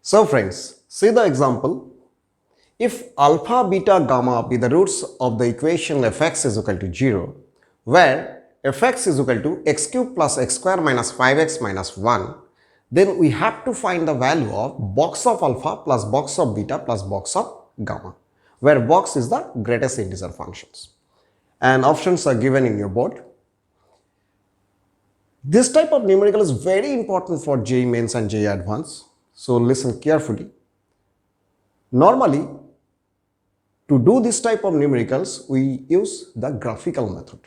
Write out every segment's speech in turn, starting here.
So friends, see the example. If alpha, beta, gamma be the roots of the equation fx is equal to 0, where fx is equal to x cube plus x square minus 5x minus 1, then we have to find the value of box of alpha plus box of beta plus box of gamma, where box is the greatest integer functions. And options are given in your board. This type of numerical is very important for JEE Mains and JEE Advanced. So listen carefully. Normally, to do this type of numericals, we use the graphical method.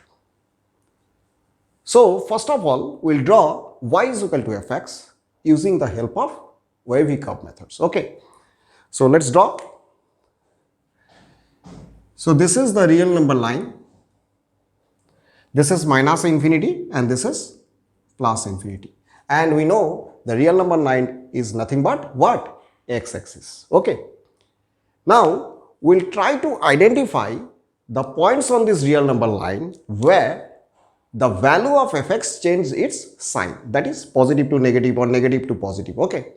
So first of all, we'll draw y is equal to fx using the help of wavy curve methods. Okay. So let's draw. So this is the real number line. This is minus infinity and this is plus infinity. And we know the real number line is nothing but what? X-axis. Okay. Now, we'll try to identify the points on this real number line where the value of fx changes its sign, that is positive to negative or negative to positive. Okay.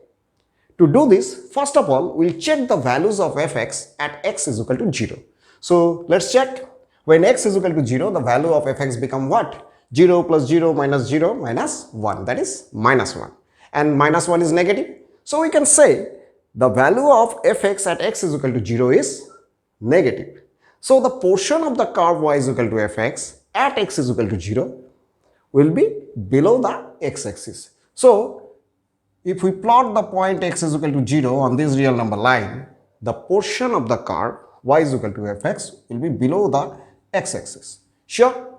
To do this, first of all, we'll check the values of fx at x is equal to 0. So, let's check. When x is equal to 0, the value of fx become what? 0 plus 0 minus 1, that is minus 1. And minus 1 is negative. So, we can say the value of fx at x is equal to 0 is negative. So, the portion of the curve y is equal to fx at x is equal to 0 will be below the x-axis. So, if we plot the point x is equal to 0 on this real number line, the portion of the curve y is equal to fx will be below the x-axis. Sure?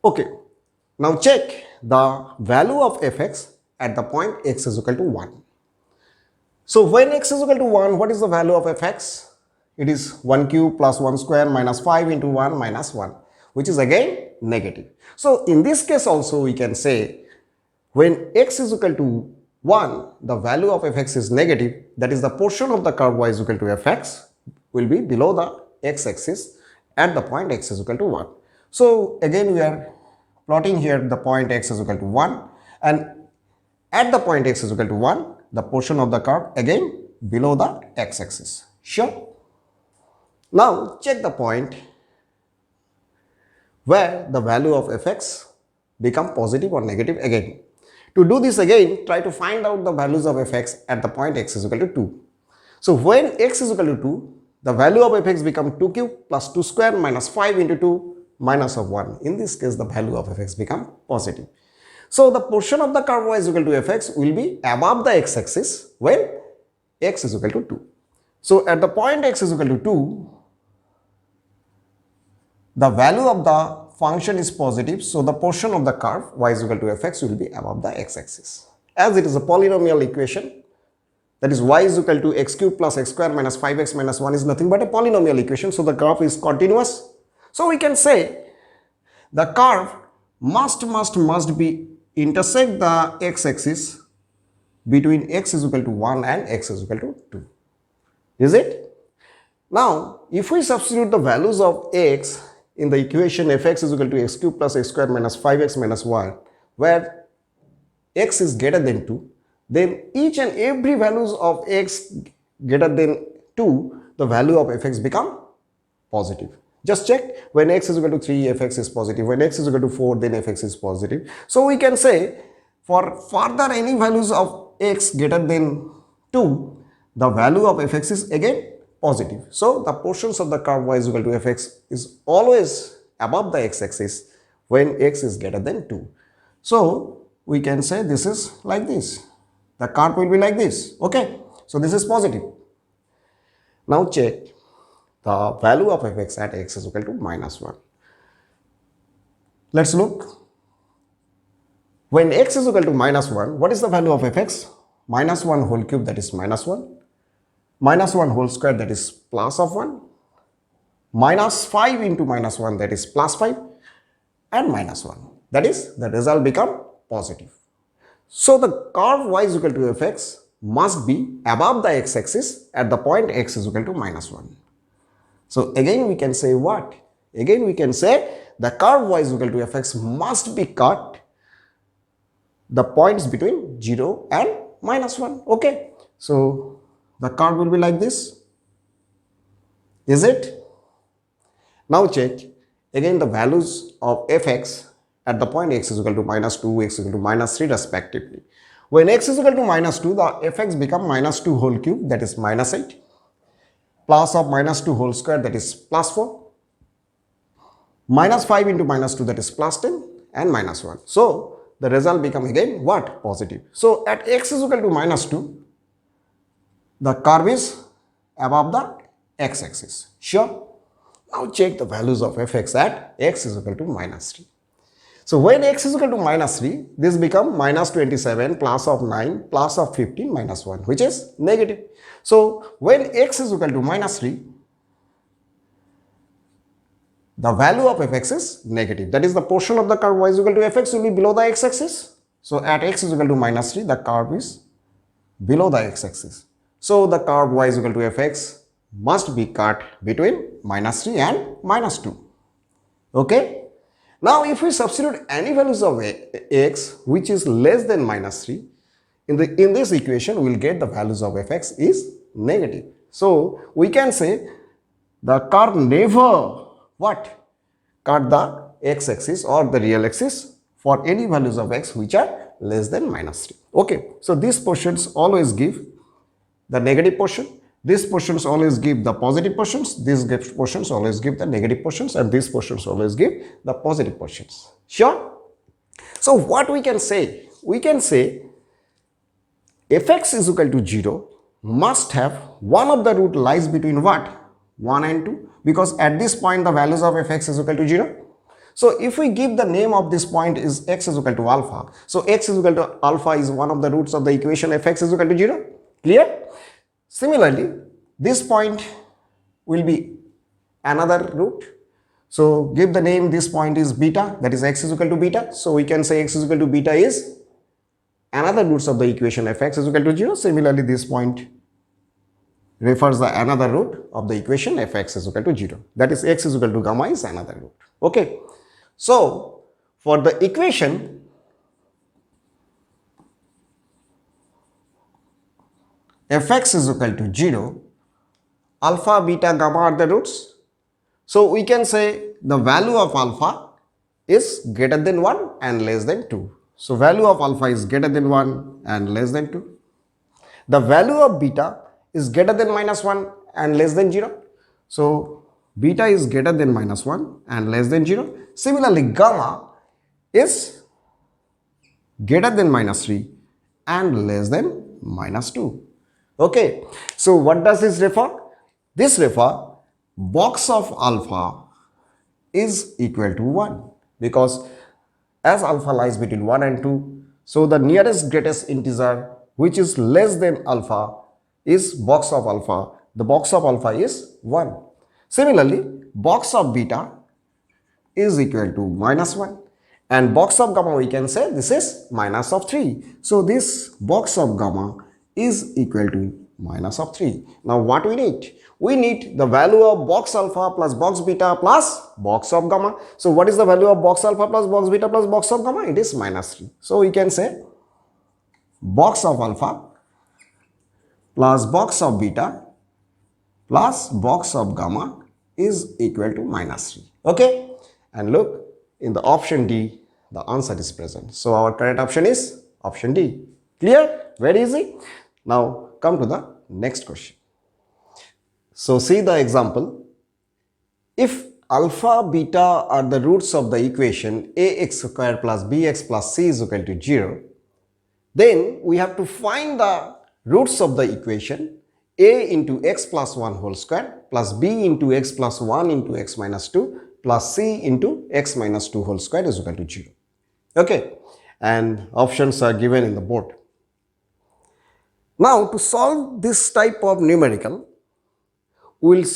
Okay. Now check the value of fx at the point x is equal to 1. So when x is equal to 1, what is the value of fx? It is 1 cube plus 1 square minus 5 into 1 minus 1, which is again negative. So in this case also we can say when x is equal to 1, the value of fx is negative, that is the portion of the curve y is equal to fx will be below the x-axis at the point x is equal to 1. So again we are plotting here the point x is equal to 1, and at the point x is equal to 1, the portion of the curve again below the x-axis. Sure? Now check the point where the value of fx become positive or negative again. To do this again, try to find out the values of fx at the point x is equal to 2. So when x is equal to 2, the value of fx become 2 cube plus 2 square minus 5 into 2 minus of 1. In this case, the value of fx become positive. So the portion of the curve y is equal to fx will be above the x-axis when x is equal to 2. So at the point x is equal to 2, the value of the function is positive. So the portion of the curve y is equal to fx will be above the x-axis. As it is a polynomial equation, that is y is equal to x cube plus x square minus 5x minus 1 is nothing but a polynomial equation. So the graph is continuous. So we can say the curve must be intersect the x-axis between x is equal to 1 and x is equal to 2. Is it? Now, if we substitute the values of x in the equation fx is equal to x cube plus x square minus 5x minus 1, where x is greater than 2, then each and every values of x greater than 2, the value of fx become positive. Just check, when x is equal to 3, fx is positive. When x is equal to 4, then fx is positive. So we can say for further any values of x greater than 2, the value of fx is again positive. So the portions of the curve y is equal to fx is always above the x-axis when x is greater than 2. So we can say this is like this. The curve will be like this. Okay. So this is positive. Now check the value of fx at x is equal to minus 1. Let's look. When x is equal to minus 1, what is the value of fx? Minus 1 whole cube, that is minus 1. Minus 1 whole square, that is plus of 1. Minus 5 into minus 1, that is plus 5. And minus 1. That is, the result become positive. So the curve y is equal to fx must be above the x-axis at the point x is equal to minus 1. So again we can say what? Again we can say the curve y is equal to fx must be cut the points between 0 and minus 1. Okay. So the curve will be like this. Is it? Now check again the values of fx at the point x is equal to minus 2, x is equal to minus 3 respectively. When x is equal to minus 2, the fx become minus 2 whole cube, that is minus 8, plus of minus 2 whole square, that is plus 4, minus 5 into minus 2, that is plus 10, and minus 1. So the result become again what? Positive. So at x is equal to minus 2, the curve is above the x-axis. Sure? Now check the values of fx at x is equal to minus 3. So when x is equal to minus 3, this become minus 27 plus of 9 plus of 15 minus 1, which is negative. So when x is equal to minus 3, the value of fx is negative. That is the portion of the curve y is equal to fx will be below the x-axis. So at x is equal to minus 3, the curve is below the x-axis. So the curve y is equal to fx must be cut between minus 3 and minus 2. Okay. Now if we substitute any values of x which is less than minus 3, in this equation we will get the values of fx is negative. So we can say the curve never what? Cut the x-axis or the real axis for any values of x which are less than minus 3. Okay. So these portions always give the negative portion. These portions always give the positive portions, these portions always give the negative portions, and these portions always give the positive portions. Sure? So what we can say? We can say fx is equal to 0 must have one of the root lies between what? 1 and 2, because at this point the values of fx is equal to 0. So if we give the name of this point is x is equal to alpha, so x is equal to alpha is one of the roots of the equation fx is equal to 0. Clear? Similarly, this point will be another root. So give the name, this point is beta, that is x is equal to beta. So we can say x is equal to beta is another roots of the equation fx is equal to 0. Similarly, this point refers the another root of the equation fx is equal to 0. That is x is equal to gamma is another root. Okay. So for the equation fx is equal to 0, alpha, beta, gamma are the roots. So we can say the value of alpha is greater than 1 and less than 2. So value of alpha is greater than 1 and less than 2. The value of beta is greater than minus 1 and less than 0. So beta is greater than minus 1 and less than 0. Similarly, gamma is greater than minus 3 and less than minus 2. Okay, so what does this refer? This refer box of alpha is equal to 1, because as alpha lies between 1 and 2, so the nearest greatest integer which is less than alpha is box of alpha. The box of alpha is 1. Similarly, box of beta is equal to minus 1, and box of gamma we can say this is minus of 3. So this box of gamma is equal to minus of 3. Now what we need? We need the value of box alpha plus box beta plus box of gamma. So what is the value of box alpha plus box beta plus box of gamma? It is minus 3. So we can say box of alpha plus box of beta plus box of gamma is equal to minus 3. Okay, and look, in the option D the answer is present. So our correct option is option D. Clear? Very easy. Now come to the next question. So see the example. If alpha, beta are the roots of the equation ax square plus bx plus c is equal to 0, then we have to find the roots of the equation a into x plus 1 whole square plus b into x plus 1 into x minus 2 plus c into x minus 2 whole square is equal to 0. Okay, and options are given in the board. Now to solve this type of numerical, we will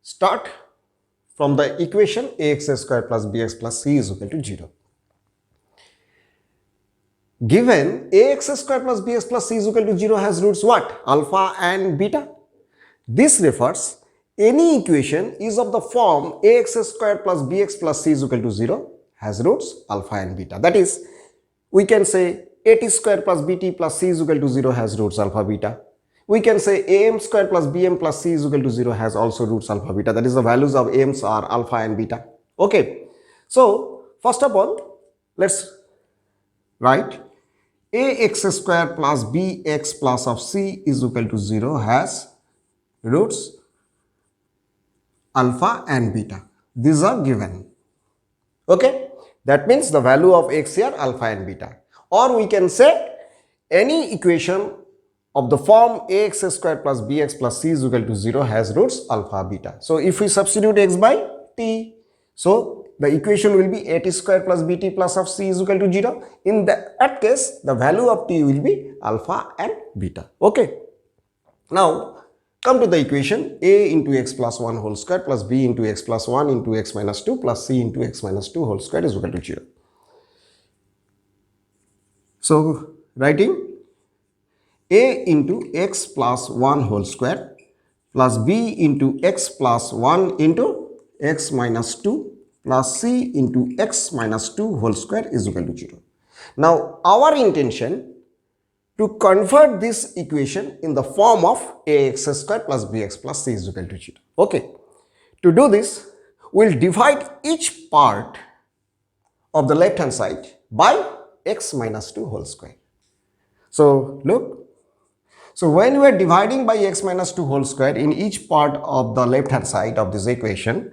start from the equation ax square plus bx plus c is equal to 0. Given ax square plus bx plus c is equal to 0 has roots what? Alpha and beta. This refers any equation is of the form ax square plus bx plus c is equal to 0 has roots alpha and beta. That is, we can say at square plus bt plus c is equal to 0 has roots alpha beta. We can say am square plus bm plus c is equal to 0 has also roots alpha beta. That is, the values of am's are alpha and beta. Okay. So first of all, let's write ax square plus bx plus of c is equal to 0 has roots alpha and beta. These are given. Okay. That means the value of x here alpha and beta. Or we can say any equation of the form ax square plus bx plus c is equal to 0 has roots alpha beta. So if we substitute x by t, so the equation will be at square plus bt plus of c is equal to 0. In that case, the value of t will be alpha and beta. Okay. Now come to the equation a into x plus 1 whole square plus b into x plus 1 into x minus 2 plus c into x minus 2 whole square is equal to 0. So writing a into x plus 1 whole square plus b into x plus 1 into x minus 2 plus c into x minus 2 whole square is equal to 0. Now our intention to convert this equation in the form of ax square plus bx plus c is equal to 0. Okay. To do this, we'll divide each part of the left hand side by x minus 2 whole square. So look. So when we are dividing by x minus 2 whole square in each part of the left hand side of this equation,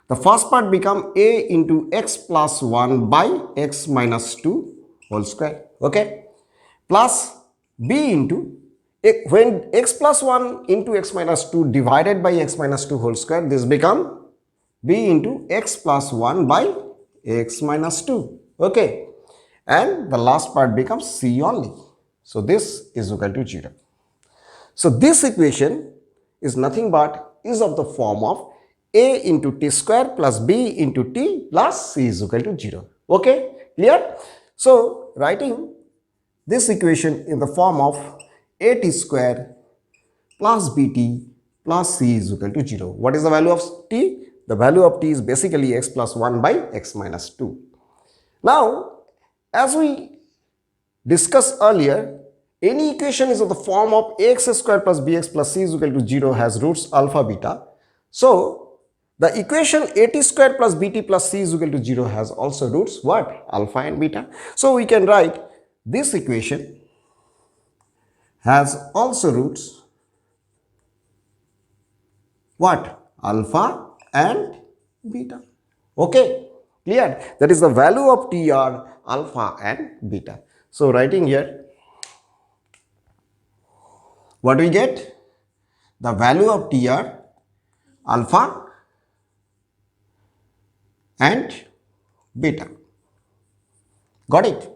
the first part become a into x plus 1 by x minus 2 whole square. Okay. Plus b into, when x plus 1 into x minus 2 divided by x minus 2 whole square, this become b into x plus 1 by x minus 2. Okay. And the last part becomes c only. So this is equal to 0. So this equation is nothing but is of the form of a into t square plus b into t plus c is equal to 0. Okay, clear? So writing this equation in the form of a t square plus bt plus c is equal to 0. What is the value of t? The value of t is basically x plus 1 by x minus 2. Now, as we discussed earlier, any equation is of the form of ax square plus bx plus c is equal to 0 has roots alpha beta. So the equation at square plus bt plus c is equal to 0 has also roots what? Alpha and beta. So we can write this equation has also roots what? Alpha and beta. Okay, clear? That is the value of t are alpha and beta. So writing here, what we get? The value of t are alpha and beta. Got it?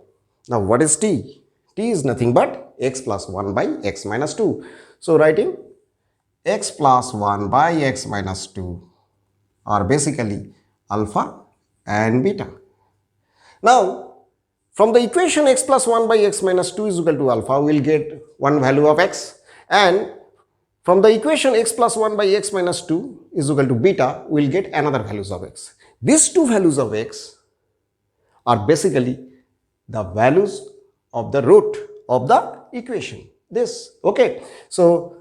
Now what is t? T is nothing but x plus 1 by x minus 2. So writing x plus 1 by x minus 2 are basically alpha and beta. Now from the equation x plus 1 by x minus 2 is equal to alpha, we will get one value of x. And from the equation x plus 1 by x minus 2 is equal to beta, we will get another values of x. These two values of x are basically the values of the root of the equation. This, okay. So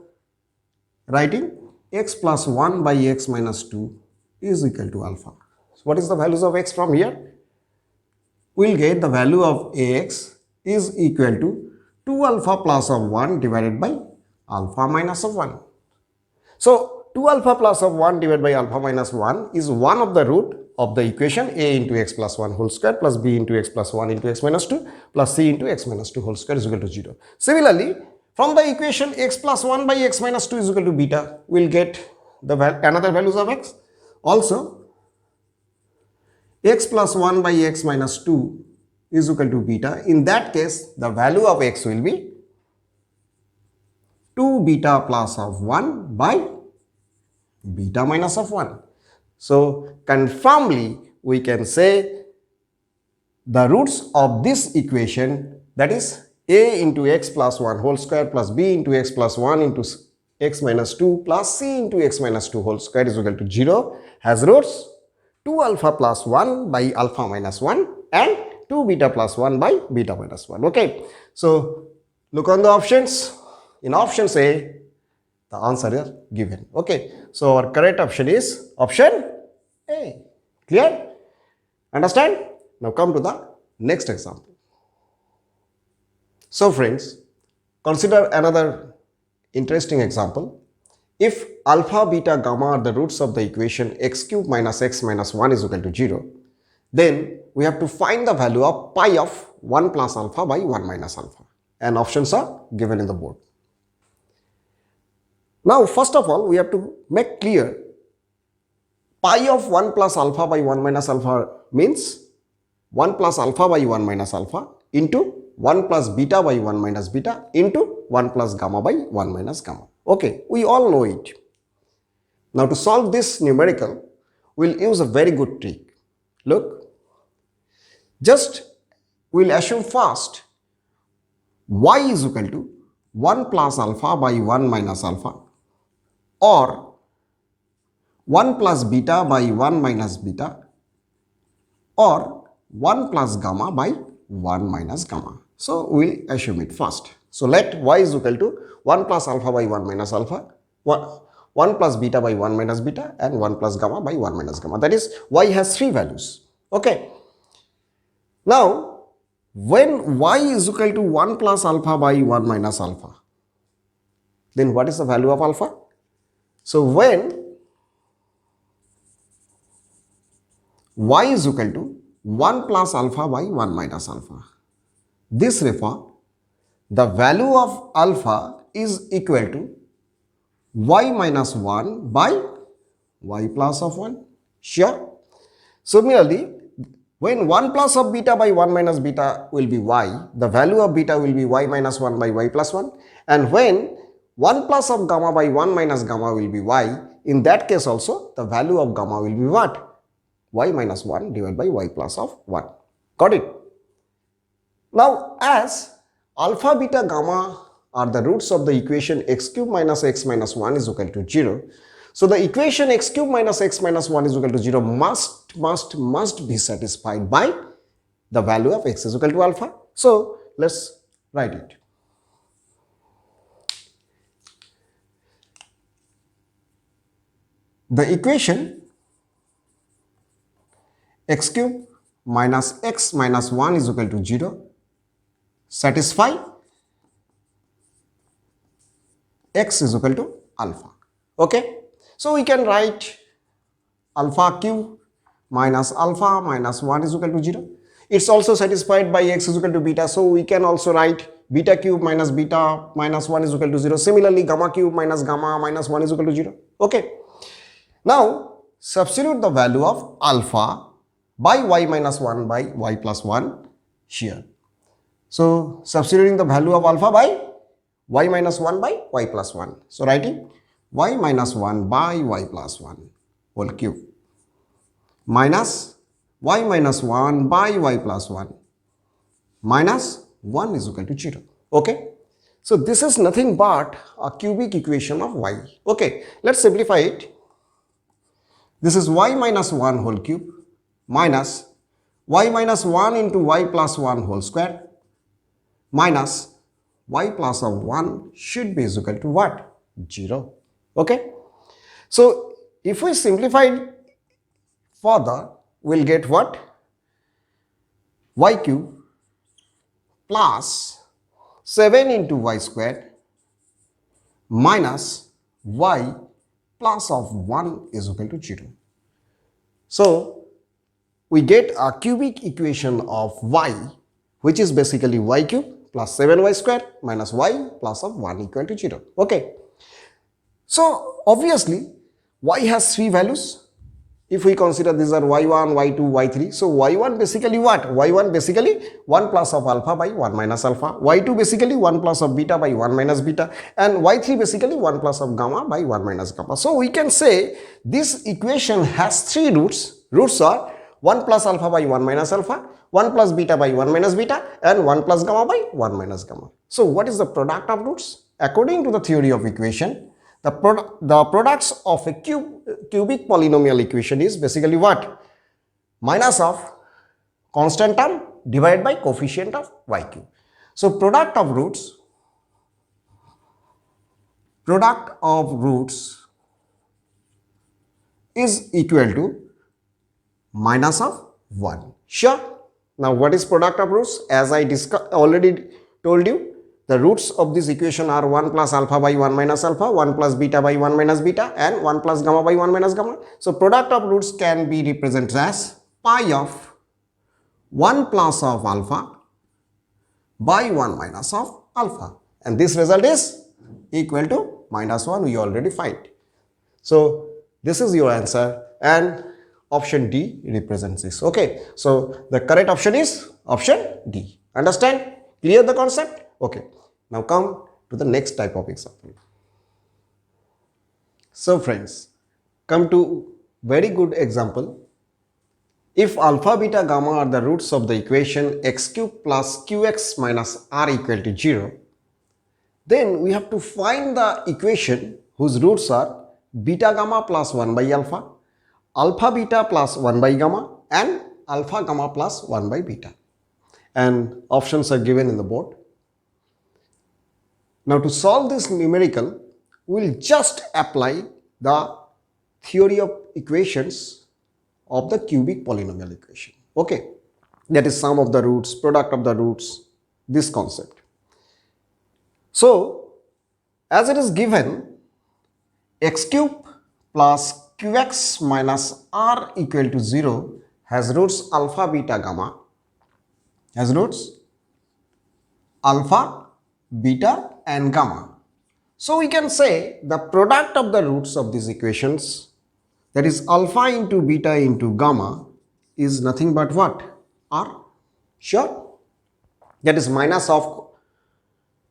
writing x plus 1 by x minus 2 is equal to alpha. So what is the values of x from here? We will get the value of ax is equal to 2 alpha plus of 1 divided by alpha minus of 1. So 2 alpha plus of 1 divided by alpha minus 1 is one of the root of the equation a into x plus 1 whole square plus b into x plus 1 into x minus 2 plus c into x minus 2 whole square is equal to 0. Similarly, from the equation x plus 1 by x minus 2 is equal to beta, we will get the another values of x. Also, x plus 1 by x minus 2 is equal to beta. In that case, the value of x will be 2 beta plus of 1 by beta minus of 1. So confirmly we can say the roots of this equation, that is a into x plus 1 whole square plus b into x plus 1 into x minus 2 plus c into x minus 2 whole square is equal to 0, has roots 2 alpha plus 1 by alpha minus 1 and 2 beta plus 1 by beta minus 1. Okay, so look on the options. In options A, the answer is given. Okay, so our correct option is option A. Clear? Understand? Now come to the next example. So friends, consider another interesting example. If alpha, beta, gamma are the roots of the equation x cube minus x minus 1 is equal to 0, then we have to find the value of pi of 1 plus alpha by 1 minus alpha. And options are given in the board. Now, first of all, we have to make clear pi of 1 plus alpha by 1 minus alpha means 1 plus alpha by 1 minus alpha into 1 plus beta by 1 minus beta into 1 plus gamma by 1 minus gamma. Okay, we all know it. Now, to solve this numerical, we'll use a very good trick. Look, just we'll assume first y is equal to 1 plus alpha by 1 minus alpha or 1 plus beta by 1 minus beta or 1 plus gamma by 1 minus gamma. So, we'll assume it first. So, let y is equal to 1 plus alpha by 1 minus alpha, 1 plus beta by 1 minus beta and 1 plus gamma by 1 minus gamma. That is, y has 3 values. Okay. Now, when y is equal to 1 plus alpha by 1 minus alpha, then what is the value of alpha? So, when y is equal to 1 plus alpha by 1 minus alpha, this refer the value of alpha is equal to y minus 1 by y plus of 1. Sure. Similarly, when 1 plus of beta by 1 minus beta will be y, the value of beta will be y minus 1 by y plus 1. And when 1 plus of gamma by 1 minus gamma will be y, in that case also the value of gamma will be what? Y minus 1 divided by y plus of 1. Got it? Now, as alpha, beta, gamma are the roots of the equation x cube minus x minus 1 is equal to 0. So, the equation x cube minus x minus 1 is equal to 0 must be satisfied by the value of x is equal to alpha. So, let's write it. The equation x cube minus x minus 1 is equal to 0 satisfy x is equal to alpha. Okay. So, we can write alpha cube minus alpha minus 1 is equal to 0. It's also satisfied by x is equal to beta. So, we can also write beta cube minus beta minus 1 is equal to 0. Similarly, gamma cube minus gamma minus 1 is equal to 0. Okay. Now, substitute the value of alpha by y minus 1 by y plus 1 here. So, substituting the value of alpha by y minus 1 by y plus 1. So, writing y minus 1 by y plus 1 whole cube minus y minus 1 by y plus 1 minus 1 is equal to 0. Okay. So, this is nothing but a cubic equation of y. Okay. Let's simplify it. This is y minus 1 whole cube minus y minus 1 into y plus 1 whole square minus y plus of 1 should be equal to what? 0. Okay. So, if we simplify it further, we'll get what? Y cube plus 7 into y squared minus y plus of 1 is equal to 0. So, we get a cubic equation of y, which is basically y cube plus 7y squared minus y plus of 1 equal to 0. Okay. So, obviously, y has 3 values. If we consider these are y1, y2, y3. So, y1 basically what? y1 basically 1 plus of alpha by 1 minus alpha. y2 basically 1 plus of beta by 1 minus beta. And y3 basically 1 plus of gamma by 1 minus gamma. So, we can say this equation has 3 roots. Roots are 1 plus alpha by 1 minus alpha, 1 plus beta by 1 minus beta and 1 plus gamma by 1 minus gamma. So, what is the product of roots? According to the theory of equation, the products of a cubic polynomial equation is basically what? Minus of constant term divided by coefficient of y cube. So, product of roots product of roots is equal to minus of 1. Sure. Now what is product of roots? As I already told you, the roots of this equation are 1 plus alpha by 1 minus alpha, 1 plus beta by 1 minus beta, and 1 plus gamma by 1 minus gamma. So product of roots can be represented as pi of 1 plus of alpha by 1 minus of alpha, and this result is equal to minus 1. We already find. So this is your answer, and option D represents this. Okay, so the correct option is option D. Understand? Clear the concept? Okay, now come to the next type of example. So friends, come to very good example. If alpha, beta, gamma are the roots of the equation x cube plus qx minus r equal to 0, then we have to find the equation whose roots are beta gamma plus 1 by alpha, alpha beta plus 1 by gamma, and alpha gamma plus 1 by beta. And options are given in the board. Now to solve this numerical, we will just apply the theory of equations of the cubic polynomial equation. Okay, that is sum of the roots, product of the roots, this concept. So as it is given, x cube plus qx minus r equal to 0 has roots alpha, beta, gamma, has roots alpha, beta and gamma. So we can say the product of the roots of these equations, that is alpha into beta into gamma, is nothing but what? R. Sure? That is minus of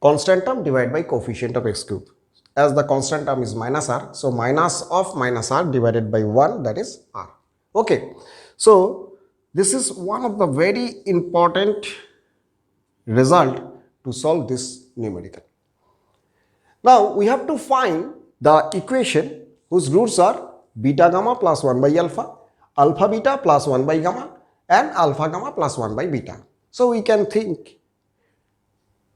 constant term divided by coefficient of x cube. As the constant term is minus r, so minus of minus r divided by 1, that is r. Okay, so this is one of the very important result to solve this numerical. Now we have to find the equation whose roots are beta gamma plus 1 by alpha, alpha beta plus 1 by gamma, and alpha gamma plus 1 by beta. So we can think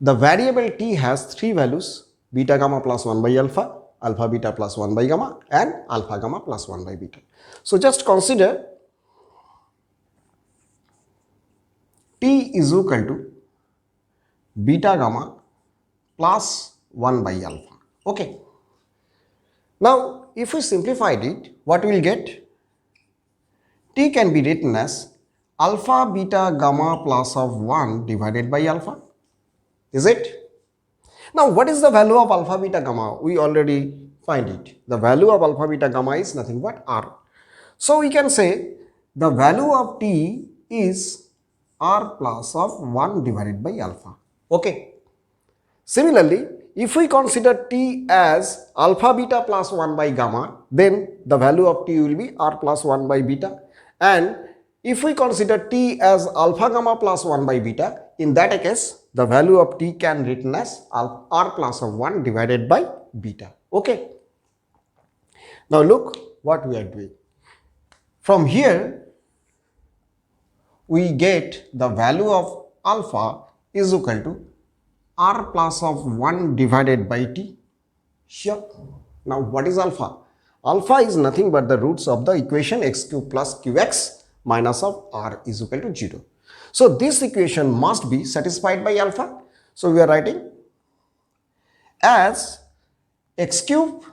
the variable t has 3 values: beta gamma plus 1 by alpha, alpha beta plus 1 by gamma, and alpha gamma plus 1 by beta. So just consider t is equal to beta gamma plus 1 by alpha. Okay. Now if we simplified it, what we will get? T can be written as alpha beta gamma plus of 1 divided by alpha. Is it? Now what is the value of alpha beta gamma? We already find it. The value of alpha beta gamma is nothing but r. So we can say the value of t is r plus of 1 divided by alpha. Okay. Similarly, if we consider t as alpha beta plus 1 by gamma, then the value of t will be r plus 1 by beta. And if we consider t as alpha gamma plus 1 by beta, in that case, the value of t can be written as r plus of 1 divided by beta. Okay. Now look what we are doing. From here, we get the value of alpha is equal to r plus of 1 divided by t. Sure. Now what is alpha? Alpha is nothing but the roots of the equation x cube plus qx minus of r is equal to 0. So this equation must be satisfied by alpha. So we are writing as x cube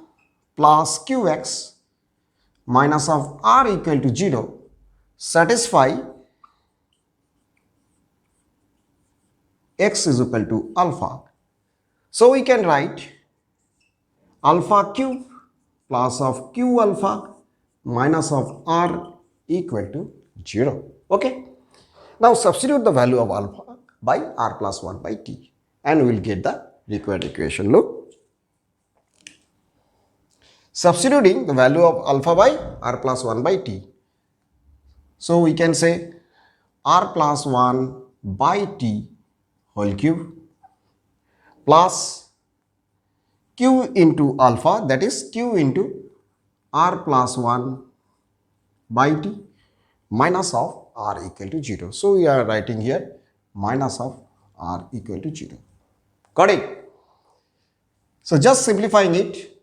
plus qx minus of r equal to 0 satisfy x is equal to alpha. So we can write alpha cube plus of q alpha minus of r equal to 0. Okay. Now substitute the value of alpha by r plus 1 by t and we will get the required equation. Look. Substituting the value of alpha by r plus 1 by t. So we can say r plus 1 by t whole cube plus q into alpha, that is q into r plus 1 by t minus of r equal to 0. So we are writing here minus of r equal to 0. Got it? So just simplifying it,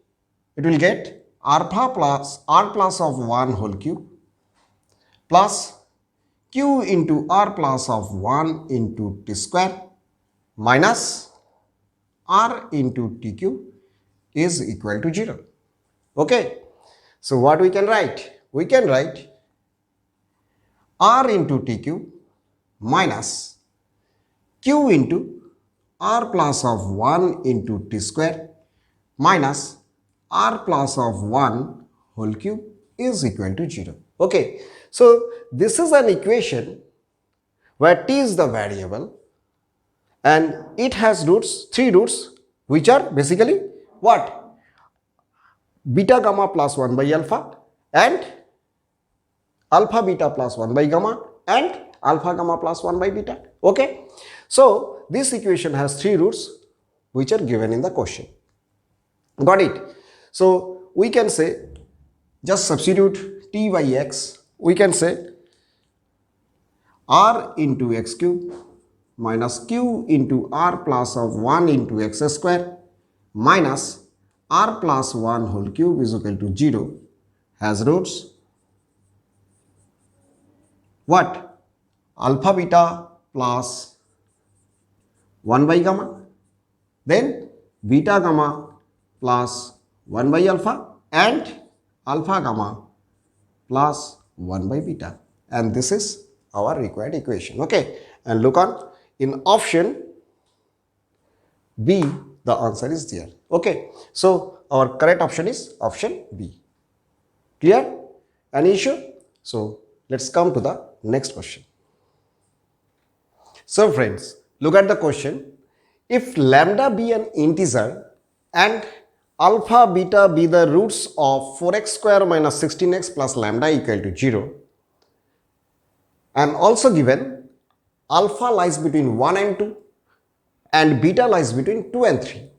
it will get alpha plus r plus of 1 whole cube plus q into r plus of 1 into t square minus r into t cube is equal to 0. Okay. So what we can write? We can write r into t cube minus q into r plus of 1 into t square minus r plus of 1 whole cube is equal to 0. Okay. So this is an equation where t is the variable and it has roots, 3 roots, which are basically what? Beta gamma plus 1 by alpha and alpha beta plus 1 by gamma and alpha gamma plus 1 by beta. Okay. So this equation has 3 roots which are given in the question. Got it? So we can say, just substitute t by x, we can say r into x cube minus q into r plus of 1 into x square minus r plus 1 whole cube is equal to 0 has roots what? Alpha beta plus 1 by gamma, then beta gamma plus 1 by alpha and alpha gamma plus 1 by beta, and this is our required equation. Okay, and look on in option B, the answer is there. Okay, so our correct option is option B. Clear? Any issue? So let's come to the next question. So friends, look at the question. If lambda be an integer and alpha beta be the roots of 4x square minus 16x plus lambda equal to 0, and also given alpha lies between 1 and 2 and beta lies between 2 and 3,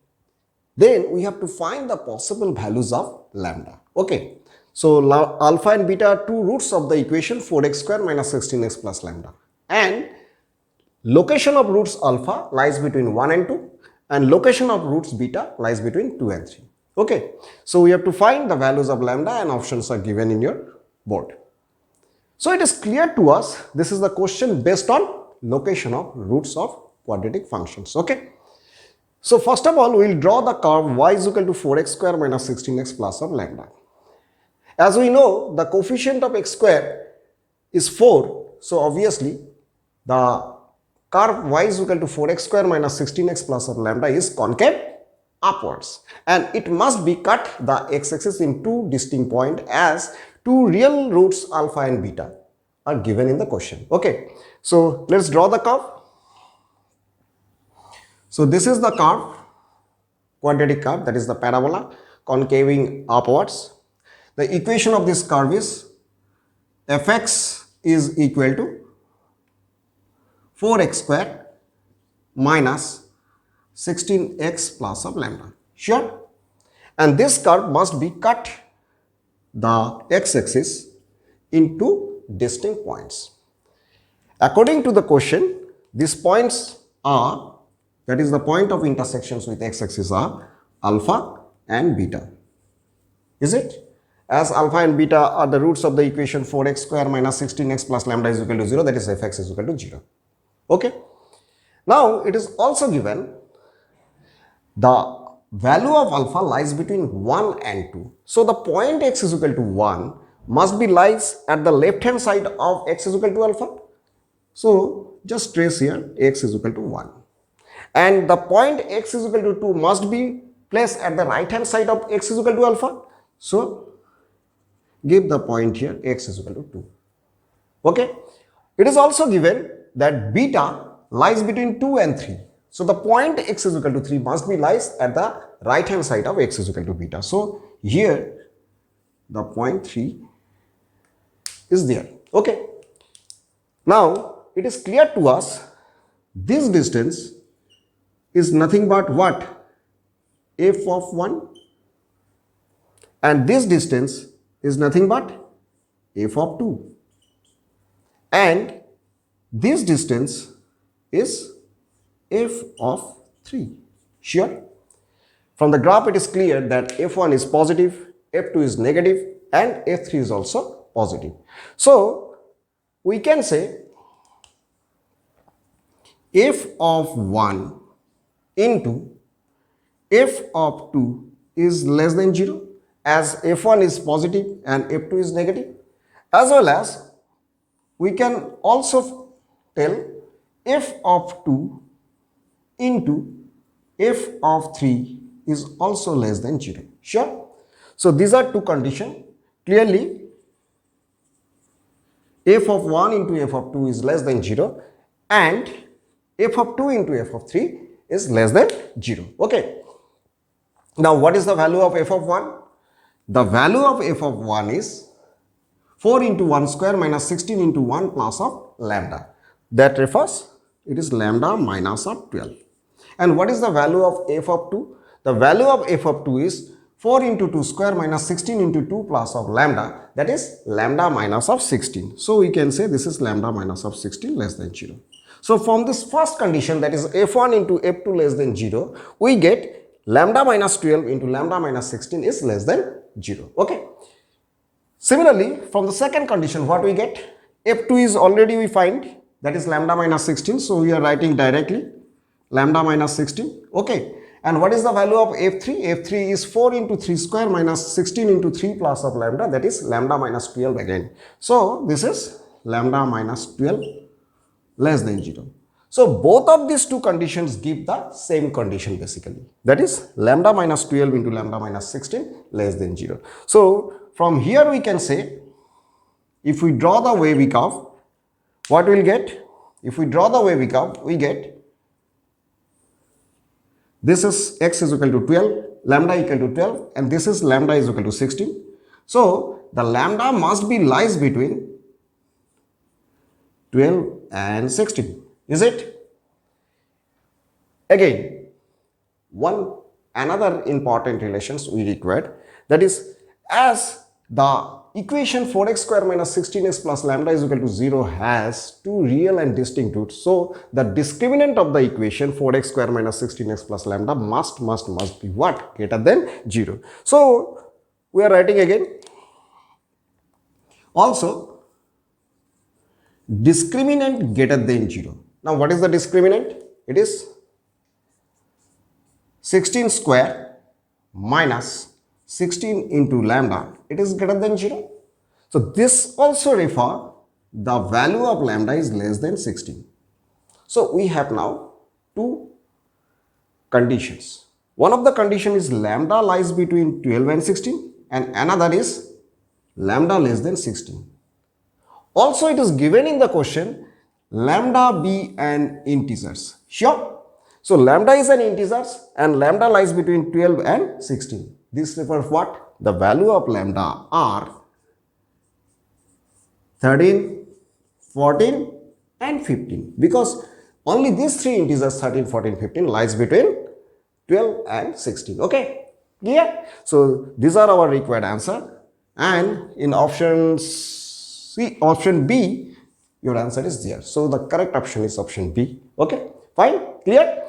then we have to find the possible values of lambda. Okay, so alpha and beta are two roots of the equation 4x square minus 16x plus lambda, and location of roots alpha lies between 1 and 2 and location of roots beta lies between 2 and 3. Okay, so we have to find the values of lambda and options are given in your board. So it is clear to us, this is the question based on location of roots of quadratic functions. Okay, so first of all we will draw the curve y is equal to 4x square minus 16x plus of lambda. As we know, the coefficient of x square is 4, so obviously the curve y is equal to 4x square minus 16x plus of lambda is concave upwards, and it must be cut the x-axis in two distinct points as two real roots alpha and beta are given in the question. Okay, so let's draw the curve. So this is the curve, quadratic curve, that is the parabola concaving upwards. The equation of this curve is fx is equal to 4x square minus 16x plus of lambda. Sure? And this curve must be cut the x-axis into distinct points. According to the question, these points are, that is the point of intersections with x-axis are alpha and beta. Is it? As alpha and beta are the roots of the equation 4x square minus 16x plus lambda is equal to 0, that is fx is equal to 0. Okay. Now it is also given the value of alpha lies between 1 and 2. So the point x is equal to 1 must be lies at the left hand side of x is equal to alpha. So just trace here x is equal to 1. And the point x is equal to 2 must be placed at the right hand side of x is equal to alpha. So give the point here x is equal to 2. Okay. It is also given that beta lies between 2 and 3. So the point x is equal to 3 must be lies at the right hand side of x is equal to beta. So here the point 3 is there. Okay. Now it is clear to us this distance is nothing but what? F of 1, and this distance is nothing but f of 2, and this distance is f of 3. Sure? From the graph it is clear that f1 is positive, f2 is negative, and f3 is also positive. So we can say f of 1 into f of 2 is less than 0, as f1 is positive and f2 is negative, as well as we can also tell f of 2 into f of 3 is also less than 0. Sure? So these are two conditions. Clearly, f of 1 into f of 2 is less than 0 and f of 2 into f of 3 is less than 0. Okay. Now what is the value of f of 1? The value of f of 1 is 4 into 1 square minus 16 into 1 plus of lambda. That refers, it is lambda minus of 12. And what is the value of f of 2? The value of f of 2 is 4 into 2 square minus 16 into 2 plus of lambda, that is lambda minus of 16. So we can say this is lambda minus of 16 less than 0. So from this first condition, that is f1 into f2 less than 0, we get lambda minus 12 into lambda minus 16 is less than 0. Okay. Similarly, from the second condition, what we get? f2 is already we find, that is lambda minus 16. So we are writing directly lambda minus 16. Okay. And what is the value of f3? f3 is 4 into 3 square minus 16 into 3 plus of lambda, that is lambda minus 12 again. So this is lambda minus 12 less than 0. So both of these two conditions give the same condition basically, that is lambda minus 12 into lambda minus 16 less than 0. So from here we can say, if we draw the wavy curve, what we will get? If we draw the wavy curve, we get this is x is equal to 12, lambda equal to 12, and this is lambda is equal to 16. So the lambda must be lies between 12 and 16. Is it? Again, another important relations we required, that is, as the equation 4x square minus 16x plus lambda is equal to 0 has two real and distinct roots. So the discriminant of the equation 4x square minus 16x plus lambda must be what? Greater than 0. So we are writing again. Also, discriminant greater than 0. Now what is the discriminant? It is 16 square minus 16 into lambda, it is greater than 0. So this also refer the value of lambda is less than 16. So we have now two conditions. One of the condition is lambda lies between 12 and 16 and another is lambda less than 16. Also it is given in the question lambda be an integers. Sure. So lambda is an integers and lambda lies between 12 and 16. This refers what? The value of lambda are 13, 14 and 15, because only these three integers 13, 14, 15 lies between 12 and 16. Okay, clear? So these are our required answer, and in option C, option B, your answer is there. So the correct option is option B. Okay, fine, clear?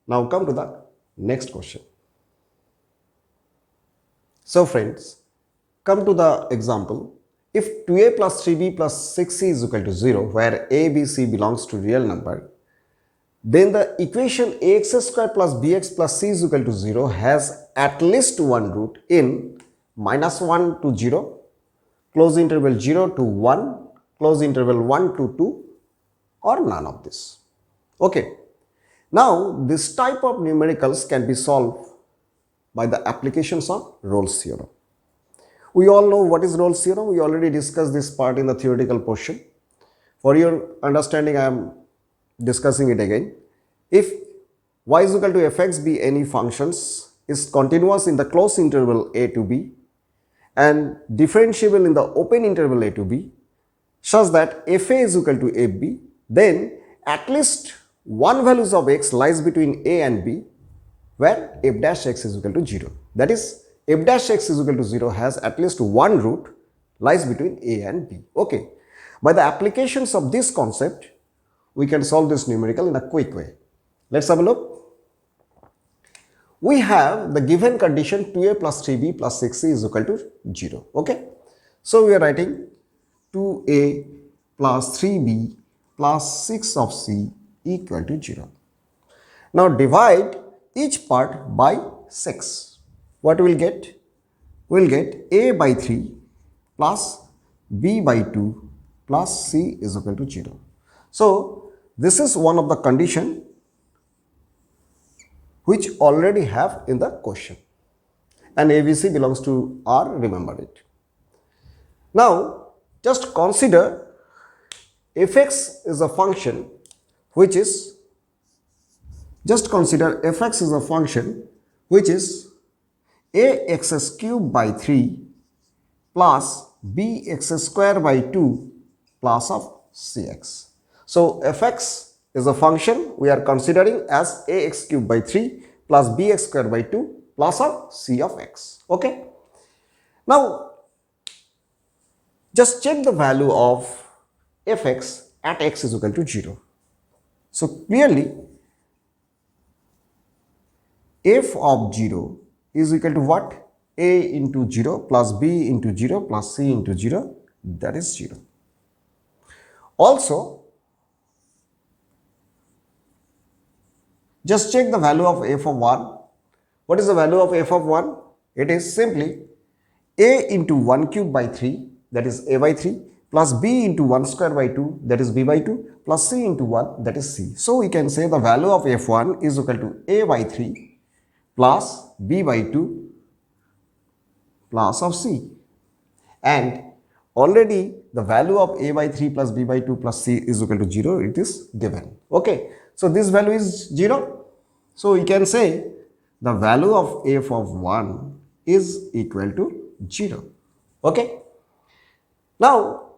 Now come to the next question. So friends, come to the example. If 2a plus 3b plus 6c is equal to 0, where a, b, c belongs to real number, then the equation ax square plus bx plus c is equal to 0 has at least one root in -1 to 0, close interval 0 to 1, close interval 1 to 2, or none of this. Okay. Now this type of numericals can be solved by the applications of Rolle's theorem. We all know what is Rolle's theorem. We already discussed this part in the theoretical portion. For your understanding, I am discussing it again. If y is equal to fx be any functions is continuous in the closed interval a to b and differentiable in the open interval a to b, such that fa is equal to fb, then at least one values of x lies between a and b, where f dash x is equal to 0. That is, f dash x is equal to 0 has at least one root lies between a and b. Okay. By the applications of this concept, we can solve this numerical in a quick way. Let's have a look. we have the given condition 2a plus 3b plus 6c is equal to 0. Okay. So we are writing 2a plus 3b plus 6 of c equal to 0. Now divide each part by 6. What we will get? We will get a by 3 plus b by 2 plus c is equal to 0. So this is one of the condition which already have in the question, and ABC belongs to R, remember it. Now just consider fx is a function which is, just consider fx is a function which is ax cube by 3 plus bx square by 2 plus of cx. So fx is a function we are considering as ax cube by 3 plus bx square by 2 plus of c of x. Okay. Now just check the value of fx at x is equal to 0. So clearly f of 0 is equal to what? A into 0 plus b into 0 plus c into 0, that is 0. Also just check the value of f of 1. What is the value of f of 1? It is simply a into 1 cube by 3, that is a by 3, plus b into 1 square by 2, that is b by 2, plus c into 1, that is c. So we can say the value of f1 is equal to a by 3 plus b by 2 plus of c. And already the value of a by 3 plus b by 2 plus c is equal to 0, it is given. Okay. So this value is 0. So we can say the value of f of 1 is equal to 0. Okay. Now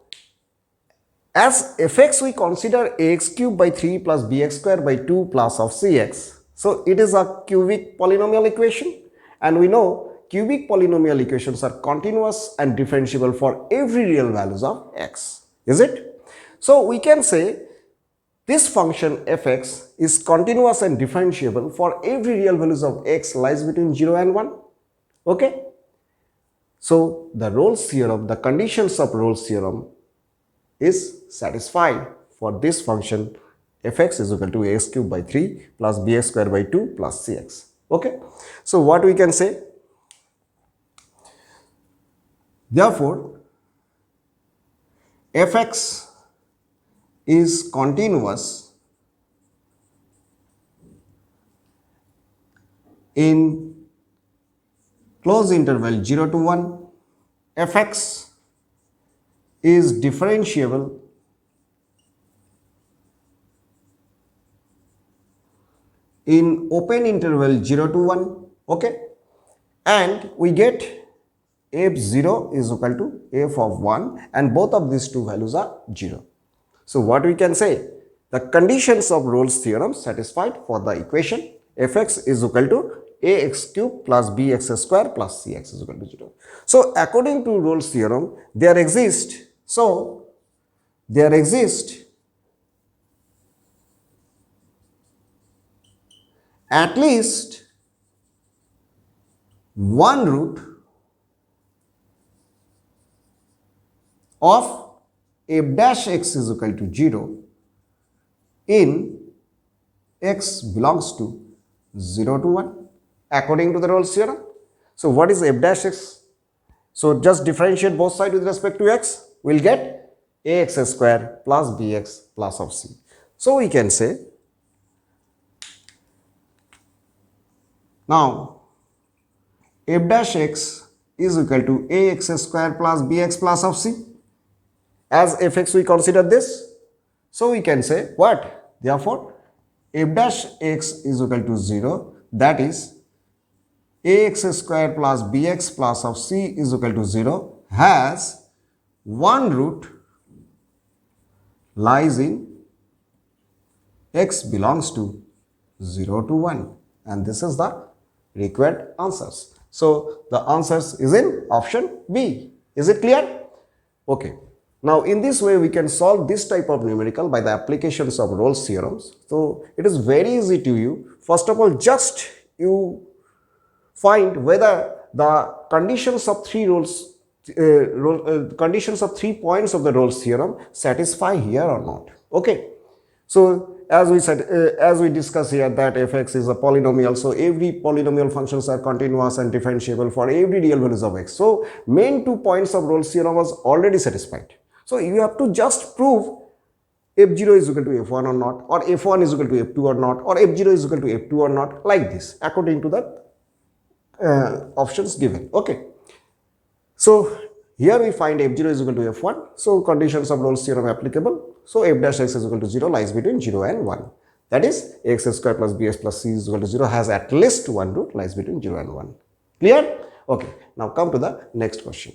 as fx we consider ax cube by 3 plus bx square by 2 plus of cx. So it is a cubic polynomial equation, and we know cubic polynomial equations are continuous and differentiable for every real values of x. Is it? So we can say this function fx is continuous and differentiable for every real values of x lies between 0 and 1. Okay. So the Rolle's theorem, the conditions of Rolle's theorem is satisfied for this function fx is equal to ax cube by 3 plus bx square by 2 plus cx. Okay. So what we can say? Therefore, fx is continuous in closed interval 0 to 1. Fx is differentiable in open interval 0 to 1. Okay. And we get f0 is equal to f of 1, and both of these two values are 0. So what we can say? The conditions of Rolle's theorem satisfied for the equation fx is equal to ax cube plus bx square plus cx is equal to 0. So according to Rolle's theorem, there exist at least one root of f dash x is equal to 0 in x belongs to 0 to 1 according to the Rolle's theorem. So what is f dash x? So just differentiate both sides with respect to x, we will get ax square plus bx plus of c. So we can say now f dash x is equal to ax square plus bx plus of c. As fx we consider this, so we can say what? Therefore f dash x is equal to 0, that is ax square plus bx plus of c is equal to 0 has one root lies in x belongs to 0 to 1, and this is the required answers. So the answers is in option B. Is it clear? Okay. Now in this way we can solve this type of numerical by the applications of Rolle's theorems. So it is very easy to you. First of all, just you find whether the conditions of three roles, conditions of 3 points of the Rolle's theorem satisfy here or not. Okay. So as we said, as we discussed here that fx is a polynomial, so every polynomial functions are continuous and differentiable for every real values of x. So main 2 points of Rolle's theorem was already satisfied. So you have to just prove f0 is equal to f1 or not, or f1 is equal to f2 or not, or f0 is equal to f2 or not, like this according to the options given. Okay. So here we find f0 is equal to f1. So conditions of Rolle's theorem applicable. So f dash x is equal to 0 lies between 0 and 1. That is x square plus bx plus c is equal to 0 has at least one root lies between 0 and 1. Clear? Okay. Now come to the next question.